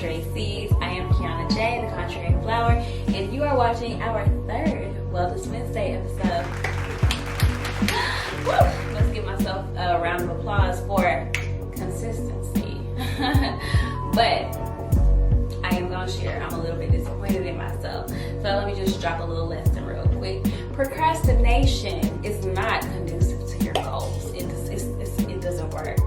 Contrary Seeds. I am Kiana J, the Contrary Flower, and you are watching our third Wellness Wednesday episode. Woo! Let's give myself a round of applause for consistency. But I am going to share, I'm a little bit disappointed in myself. So let me just drop a little lesson real quick. Procrastination is not conducive to your goals. It doesn't work.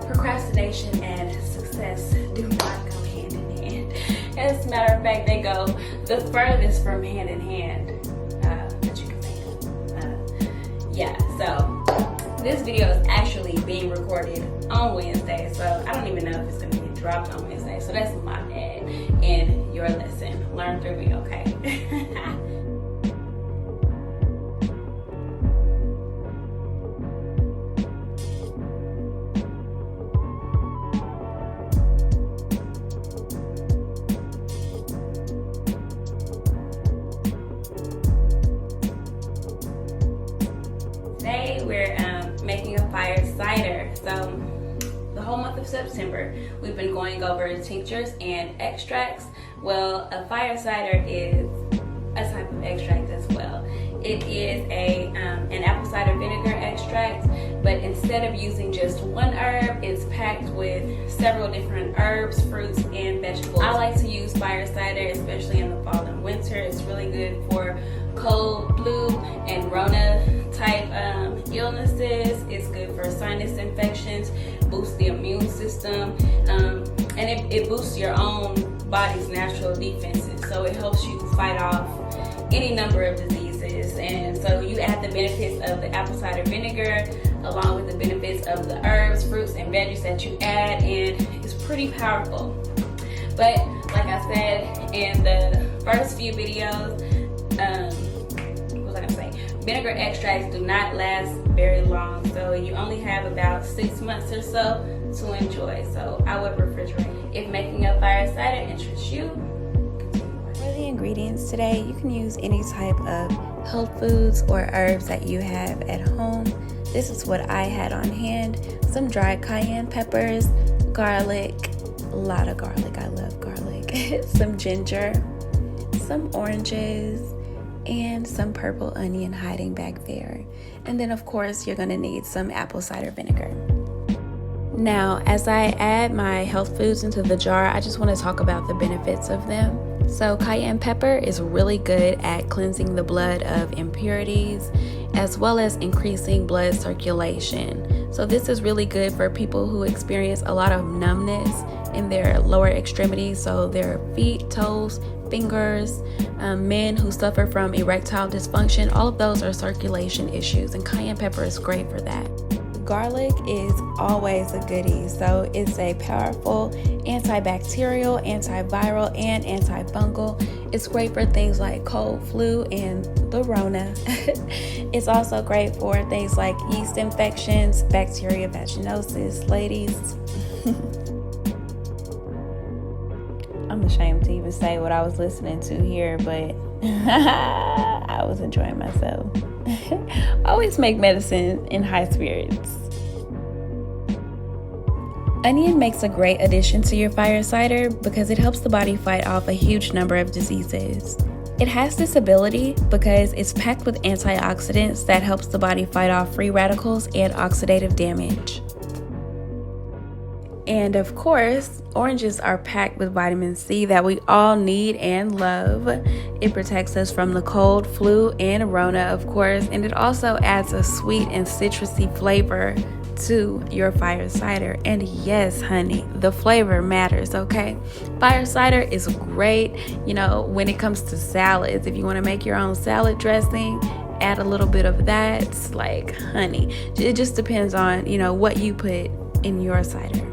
Procrastination and success do not go hand in hand. As a matter of fact, they go the furthest from hand in hand that you can think. Yeah, so this video is actually being recorded on Wednesday, so I don't even know if it's going to get dropped on Wednesday. So that's my bad and your lesson. Learn through me, okay? Today we're making a fire cider. So the whole month of September we've been going over tinctures and extracts. Well, a fire cider is a type of extract as well. It is an apple cider vinegar extract, but instead of using just one herb, it's packed with several different herbs, fruits, and vegetables. I like to use fire cider, especially in the fall and winter. It's really good for cold, flu, and Rona type illnesses. It's good for sinus infections, boosts the immune system, and it boosts your own body's natural defenses. So it helps you fight off any number of diseases. And so you add the benefits of the apple cider vinegar along with the benefits of the herbs, fruits, and veggies that you add, and it's pretty powerful. But like I said in the first few videos, what was I gonna say? Vinegar extracts do not last very long, so you only have about 6 months or so to enjoy. So I would refrigerate. If making a fire cider interests you, for the ingredients today, you can use any type of health foods or herbs that you have at home. This is what I had on hand: some dried cayenne peppers, garlic, a lot of garlic, I love garlic, some ginger, some oranges, and some purple onion hiding back there. And then of course you're gonna need some apple cider vinegar. Now, as I add my health foods into the jar, I just want to talk about the benefits of them. So cayenne pepper is really good at cleansing the blood of impurities as well as increasing blood circulation. So this is really good for people who experience a lot of numbness in their lower extremities, so their feet, toes, fingers, men who suffer from erectile dysfunction. All of those are circulation issues, and cayenne pepper is great for that. Garlic is always a goodie. So it's a powerful antibacterial, antiviral, and antifungal. It's great for things like cold, flu, and the Rona. It's also great for things like yeast infections, bacteria vaginosis. Ladies, I'm ashamed to even say what I was listening to here, but I was enjoying myself. Always make medicine in high spirits. Onion makes a great addition to your fire cider because it helps the body fight off a huge number of diseases. It has this ability because it's packed with antioxidants that helps the body fight off free radicals and oxidative damage. And of course, oranges are packed with vitamin C that we all need and love. It protects us from the cold, flu, and Rona, of course, and it also adds a sweet and citrusy flavor to your fire cider. And yes, honey, the flavor matters, okay? Fire cider is great, when it comes to salads. If you want to make your own salad dressing, add a little bit of that, like honey. It just depends on, what you put in your cider.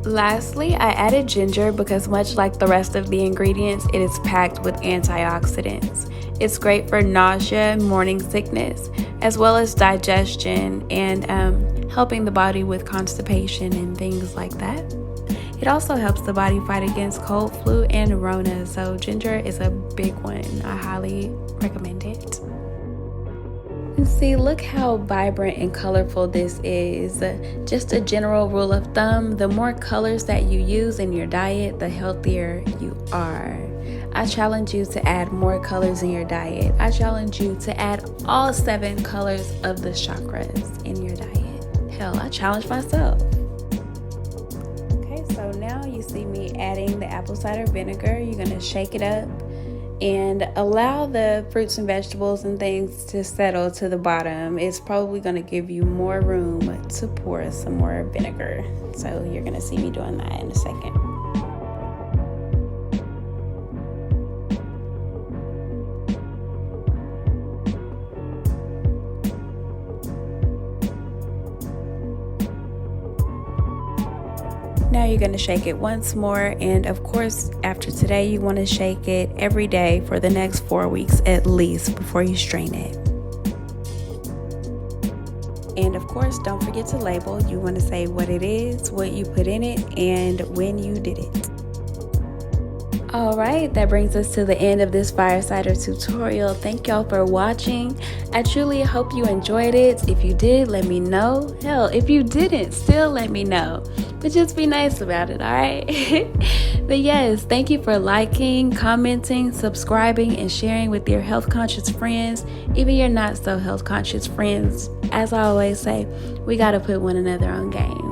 Lastly, I added ginger because much like the rest of the ingredients, it is packed with antioxidants. It's great for nausea, morning sickness, as well as digestion and helping the body with constipation and things like that. It also helps the body fight against cold, flu, and Rona, so ginger is a big one. I highly recommend it. See, look how vibrant and colorful this is. Just a general rule of thumb, the more colors that you use in your diet, the healthier you are. I challenge you to add more colors in your diet. I challenge you to add all 7 colors of the chakras in your diet. Hell, I challenge myself. Okay, so now you see me adding the apple cider vinegar. You're gonna shake it up and allow the fruits and vegetables and things to settle to the bottom. It's probably going to give you more room to pour some more vinegar. So you're going to see me doing that in a second. Now you're going to shake it once more, and of course after today you want to shake it every day for the next 4 weeks at least before you strain it. And of course, don't forget to label. You want to say what it is, what you put in it, and when you did it. Alright, that brings us to the end of this fire cider tutorial. Thank y'all for watching. I truly hope you enjoyed it. If you did, let me know. Hell, if you didn't, still let me know. But just be nice about it, alright? But yes, thank you for liking, commenting, subscribing, and sharing with your health conscious friends, even your not so health conscious friends. As I always say, we gotta put one another on game.